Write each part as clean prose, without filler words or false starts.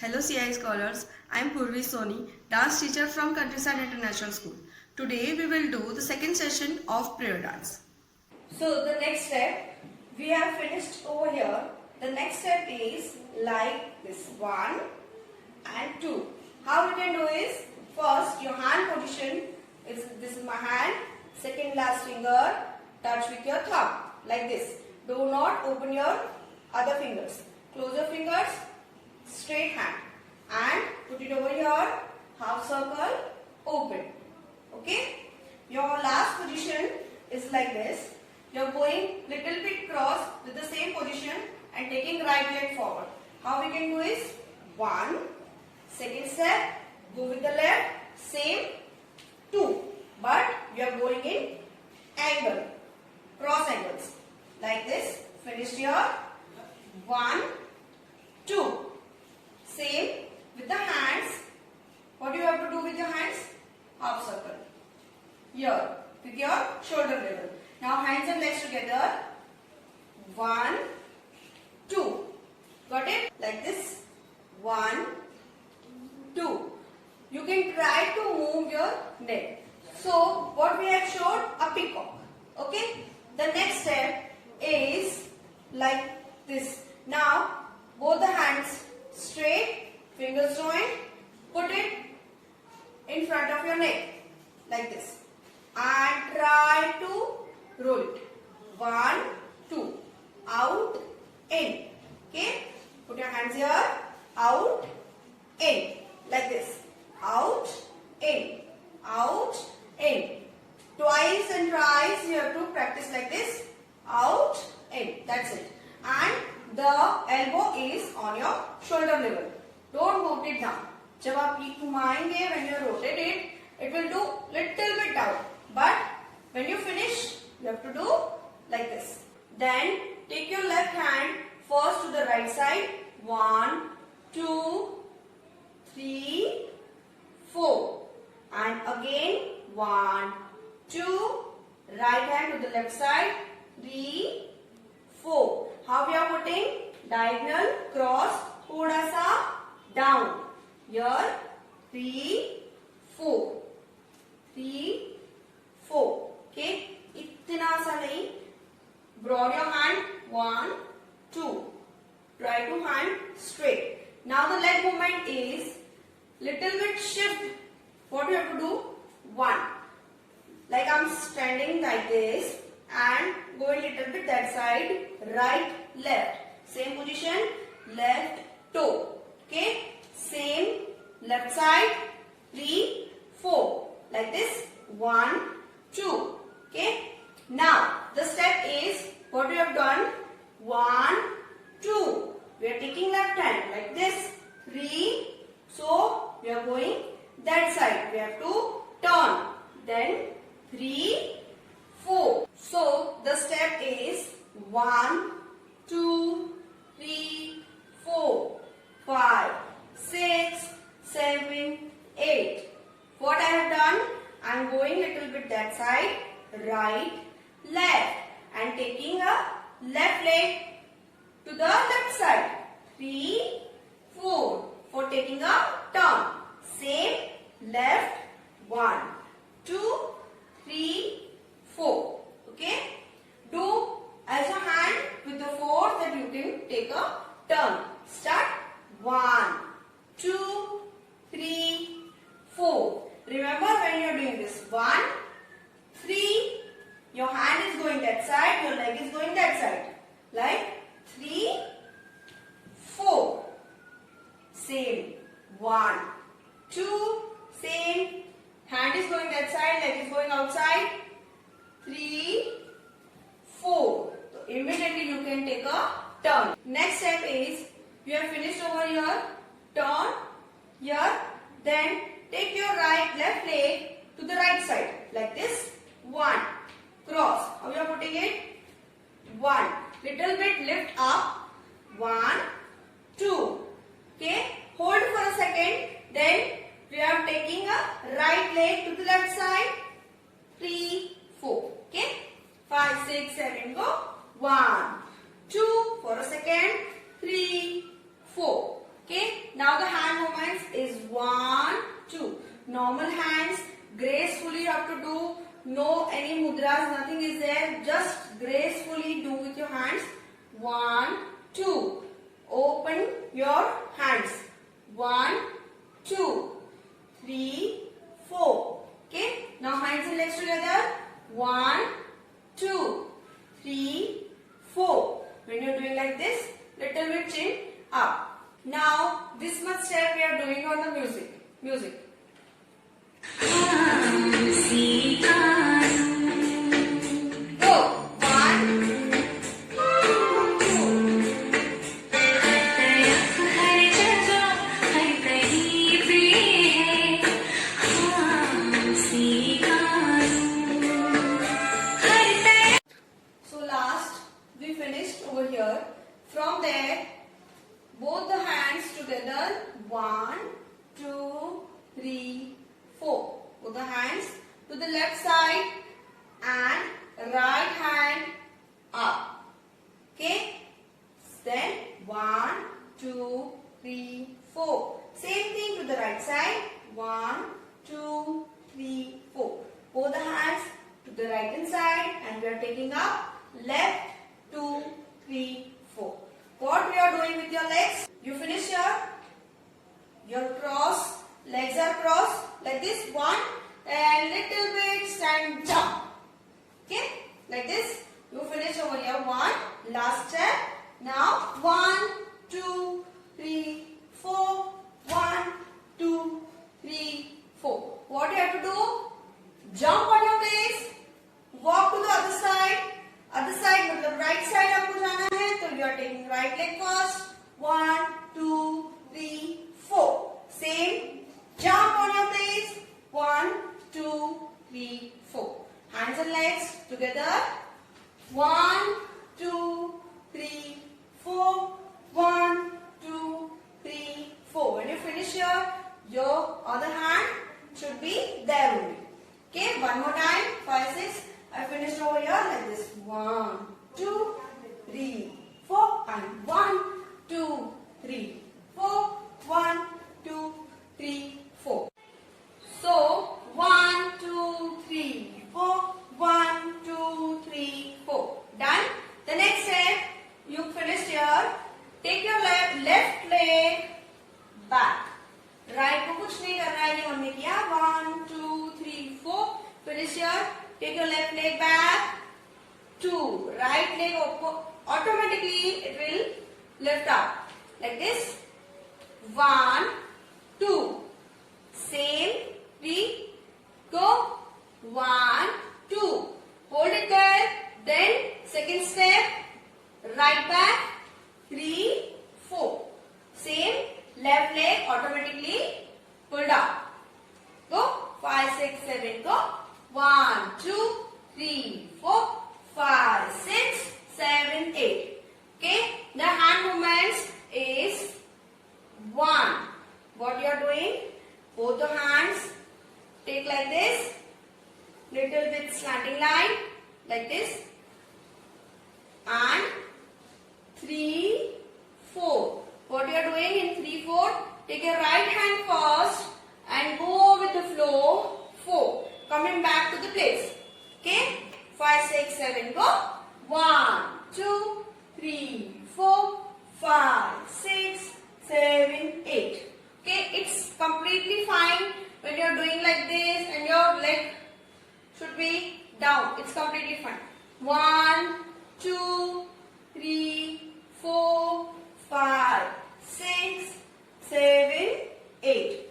Hello CI scholars, I am Purvi Soni, dance teacher from Countryside International School. Today we will do the second session of prayer dance. So the next step, we have finished over here. The next step is like this, 1 and 2. How we can do is, first your hand position is, this is my hand, second last finger, touch with your thumb, like this. Do not open your other fingers. Close your fingers, straight hand, and put it over here, half circle, open. Okay? Your last position is like this. You are going little bit cross with the same position and taking right leg forward. How we can do is 1, second step, go with the left, same 2, but you are going in angle, cross angles, like this. Finish here, 1, 2. Same with the hands. What do you have to do with your hands? Half circle. Here, with your shoulder level. Now hands and legs together. 1, 2. Got it? Like this. 1, 2. You can try to move your neck. So, what we have showed? A peacock. Okay? The next step is like this. Now, both the hands straight, fingers joined, put it in front of your neck, like this. And try to roll it. 1, 2. Out, in. Okay? Put your hands here. Out, in. Like this. Out, in. Out, in. Twice and thrice you have to practice like this. Out, in. That's it. And the elbow is on your shoulder level. Don't rotate it down. जब आप ये घुमाएंगे, when you rotate it, it will do little bit down. But when you finish, you have to do like this. Then take your left hand first to the right side. 1, 2, 3, 4. And again 1, 2. Right hand to the left side. 3, 4. How we are putting? Diagonal, cross, thoda sa down. Here 3, 4. 3, 4. Okay? Itna sa nahi. Broad your hand. 1, 2. Try to hand straight. Now the leg movement is little bit shift. What you have to do? 1. Like I'm standing like this and going little bit that side. Right, left. Same position. Left toe. Okay? Same left side. 3, 4. Like this. 1, 2. Okay? Now, the step is what we have done. 1, 2. We are taking left hand like this. 3. So, we are going that side. We have to turn. Then 3, 4. So, the step is 1, 2, 3, 4, 5, 6, 7, 8. What I have done? I am going little bit that side, right, left, and taking a left leg to the left side. 3, 4 for taking a turn. Same left. 1, 2, 3, 4. Okay? Do as a hand with the force that you can take a turn. Start. 1, 2, 3, 4. Remember when you are doing this. 1, 3. Your hand is going that side. Your leg is going that side. Like 3, 4. Same. 1, 2. Same. Hand is going that side. Leg is going outside. 3, 4. So immediately you can take a turn. Next step is you have finished over here. Turn here. Then take your left leg to the right side like this. 1. Cross. How you are putting it? 1. Little bit lift up. 1, 2. Okay. Hold for a second. Then we are taking a right leg to the left side. 3, 4. Okay. 5, 6, 7. Go. 1, 2. For a second. 3, 4. Okay. Now the extras, nothing is there. Just gracefully do with your hands. 1, 2. Open your hands. 1, 2, 3, 4. Okay. Now hands and legs together. 1, 2, 3, 4. When you're doing like this, little bit chin up. Now this much step we are doing on the music. Music. Go. 1, 2. So last we finished over here. From there, both the hands together. 1, 2, 3, 4. Both the hands to the left side and right hand up. Okay. Then 1, 2, 3, 4. Same thing to the right side. 1, 2, 3, 4. Both the hands to the right hand side and we are taking up left 2, 3, 4. What we are doing with your legs? You finish here. Your cross, legs are crossed like this. 1 and little bit stand jump. Okay, like this. You finish over here. 1, last step. Now 1, 2, 3, 4. 1, 2, 3, 4. What you have to do? Jump on your place. Walk to the other side. Other side, मतलब right side आपको जाना है, तो you are taking right leg first. 1, 2, 3, 4. Same. Jump on your place. 1, 2, 3, 4. Hands and legs together. 1, 2, 3, 4. 1, 2, 3, 4. When you finish here, your other hand should be there only. Okay, one more time. 5, 6. I finished over here like this. 1, 2, 3, 4. And 1, 2, 3, 4. 1, 2, 3, 4. So 1, 2, 3, 4. 1, 2, 3, 4. Done. The next step, you finished here. Take your left leg back. Right को कुछ नहीं करना है, ये हमने किया. 1, 2, 3, 4. Finish here. Take your left leg back. 2. Right leg automatically it will lift up like this. 1, 2. Same. 3. Go. 1, 2. Hold it there. Then second step. Right back. 3, 4. Same. Left leg automatically pulled up. Go. 5, 6, 7. Go. 1, 2, 3, 4, 5, 6, 7, 8. Okay. The hand movements is 1. What you are doing? Both the hands take like this. Little bit slanting line like this. And 3, 4. What you are doing in 3, 4? Take your right hand first and go with the flow. 4. Coming back to the place. Okay? 5, 6, 7. Go. 1, 2, 3, 4, 5, 6, 7, 8. Okay? It's completely fine when you are doing like this and your leg should be down. It's completely fine. 1, 2, 3, 4, 5, 6, 7, 8.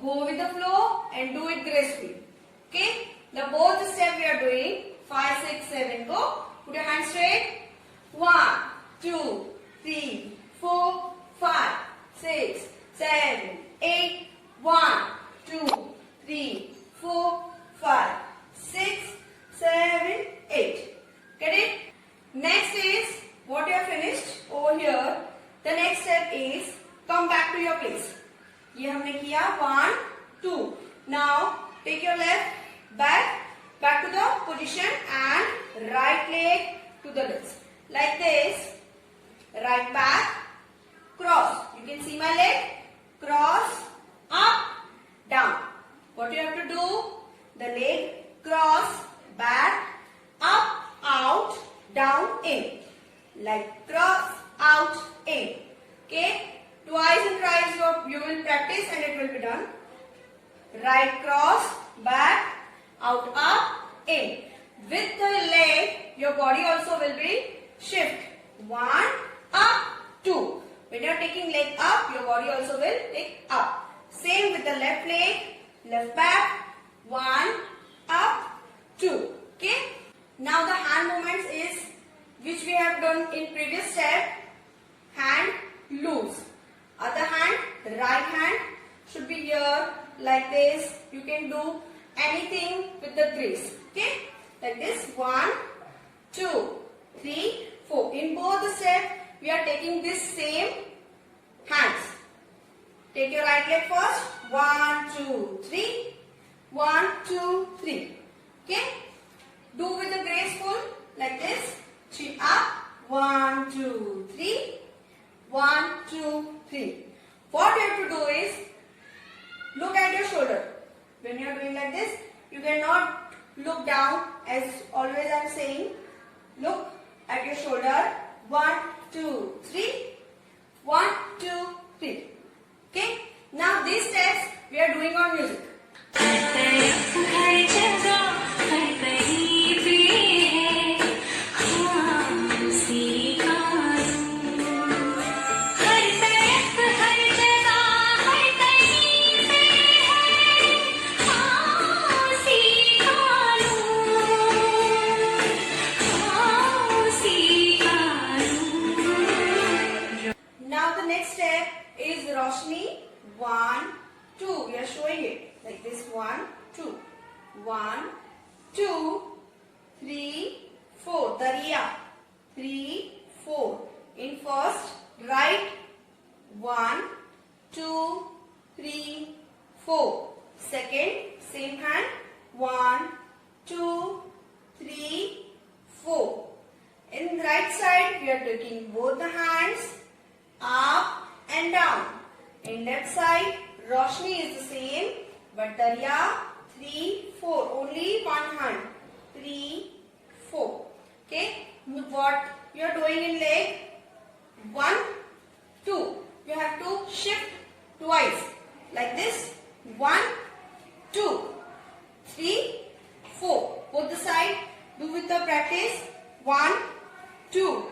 Go with the flow and do it gracefully. Okay? The both step we are doing. 5, 6, 7. Go. Put your hands straight. 1, 2, 3, 4, 5, 6, 7, 8. 1, 2, 3, 4, 5, 6, 7, 8. Get it? Next is what you have finished over here. The next step is come back to your place. ये हमने किया 1, 2. Now take your left back to the position and right leg to the legs. Like this. Right back, cross. You can see my leg. Cross, up, down. What you have to do? The leg cross, back, right cross, back, out, up, in. With the leg, your body also will be shift. 1, up, 2. When you are taking leg up, your body also will take up. Same with the left leg, left back, 1, up, 2. Okay. Now the hand movements is which we have done in previous step. Hand loose. Other hand, right hand should be here like this. You can do anything with the grace. Okay. Like this. 1, 2, 3, 4. In both the steps, we are taking this same hands. Take your right leg first. 1, 2, 3. 1, 2, 3. Okay. Do with the graceful like this. Chin up. 1, 2, 3. 1, 2, 3. What you have to do is look at your shoulder. When you are doing like this, you cannot look down, as always I am saying. Look at your shoulder. 1, 2, 3. 1, 2, 3. Okay. Now these steps we are doing on music. Now the next step is Roshni. 1, 2. We are showing it like this. 1, 2. 1, 2, 3, 4. Dariya. 3, 4. In first, right. 1, 2, 3, 4. Second, same hand. 1, 2, 3, 4. In right side, we are taking both the hands up and down. In left side, Roshni is the same, but Dariya 3, 4. Only one hand. 3, 4. Okay. What you are doing in leg? 1, 2. You have to shift twice like this. 1, 2, 3, 4. Both the side. Do with the practice. 1, 2,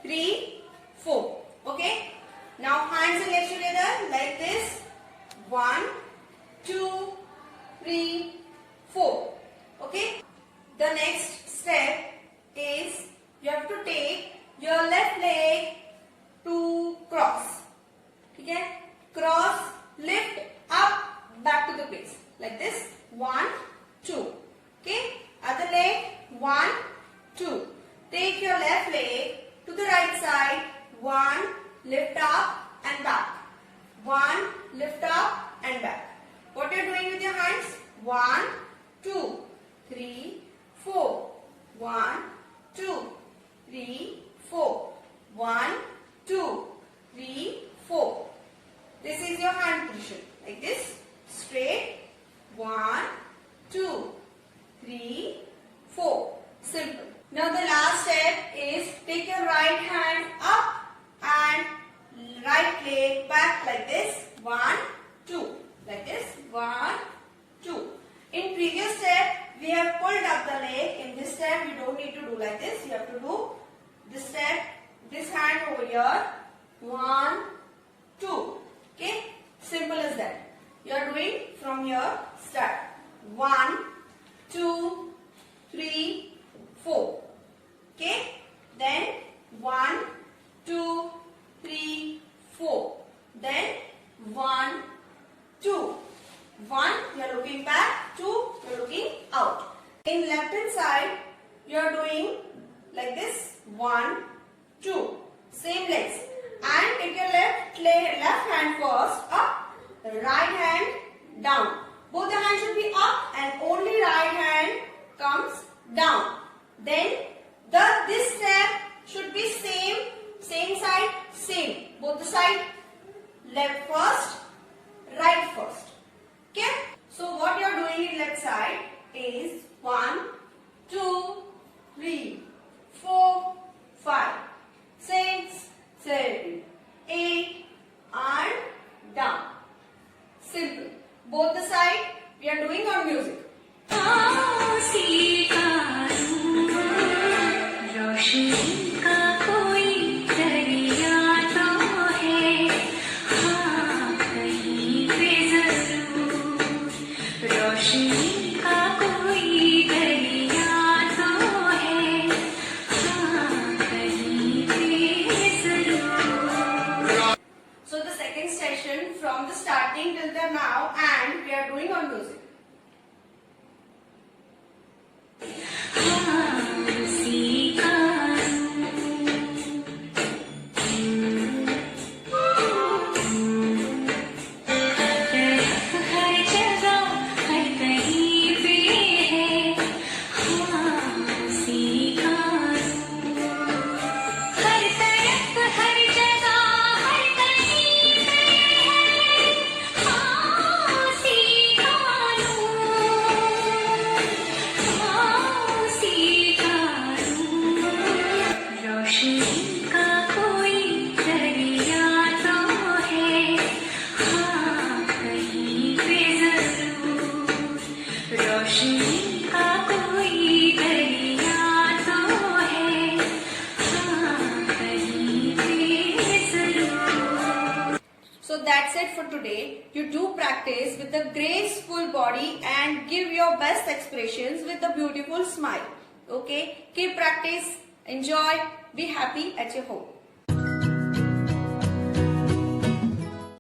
3, 4. Okay. Now hands and legs together like this. 1, 2, 3, 4. Okay. The next step is you have to take your left leg to cross. Okay. Cross, lift, up, back to the place. Like this. 1, 2. Okay. Other leg. 1, 2. Take your left leg to the right side. 1, lift up and back. 1, lift up and back. What you are doing with your hands? 1, 2, 3, 4. 1, 2, 3, 4. 1, 2, 3, 4. This is your hand position. Like this. Straight. 1, 2, 3, 4. Simple. Now the last step is take your right hand up and right leg back like this. 1, 2. Like this. 1, 2. In previous step, we have pulled up the leg. In this step, you don't need to do like this. You have to do this step, this hand over here. 1, 2. Okay. Simple as that. You are doing from here. Start. 1, 2, 3, 4. Okay. Then 1, 2, 3, 4. Then 1, 2. 1, you are looking back. 2, you are looking out. In left hand side, you are doing like this. 1, 2. Same legs. And take your left hand first up, right hand down. Both the hands should be up and only right hand comes down. Then this step should be same side, same. Both the side, left first, right first. Okay. So what you are doing in left side is 1, 2, 3, 4, 5, 6, 7, 8 and down. Simple. Both the side, starting till the now, and we are doing on music. So that's it for today. You do practice with a graceful body and give your best expressions with a beautiful smile. Okay? Keep practice, enjoy, be happy at your home.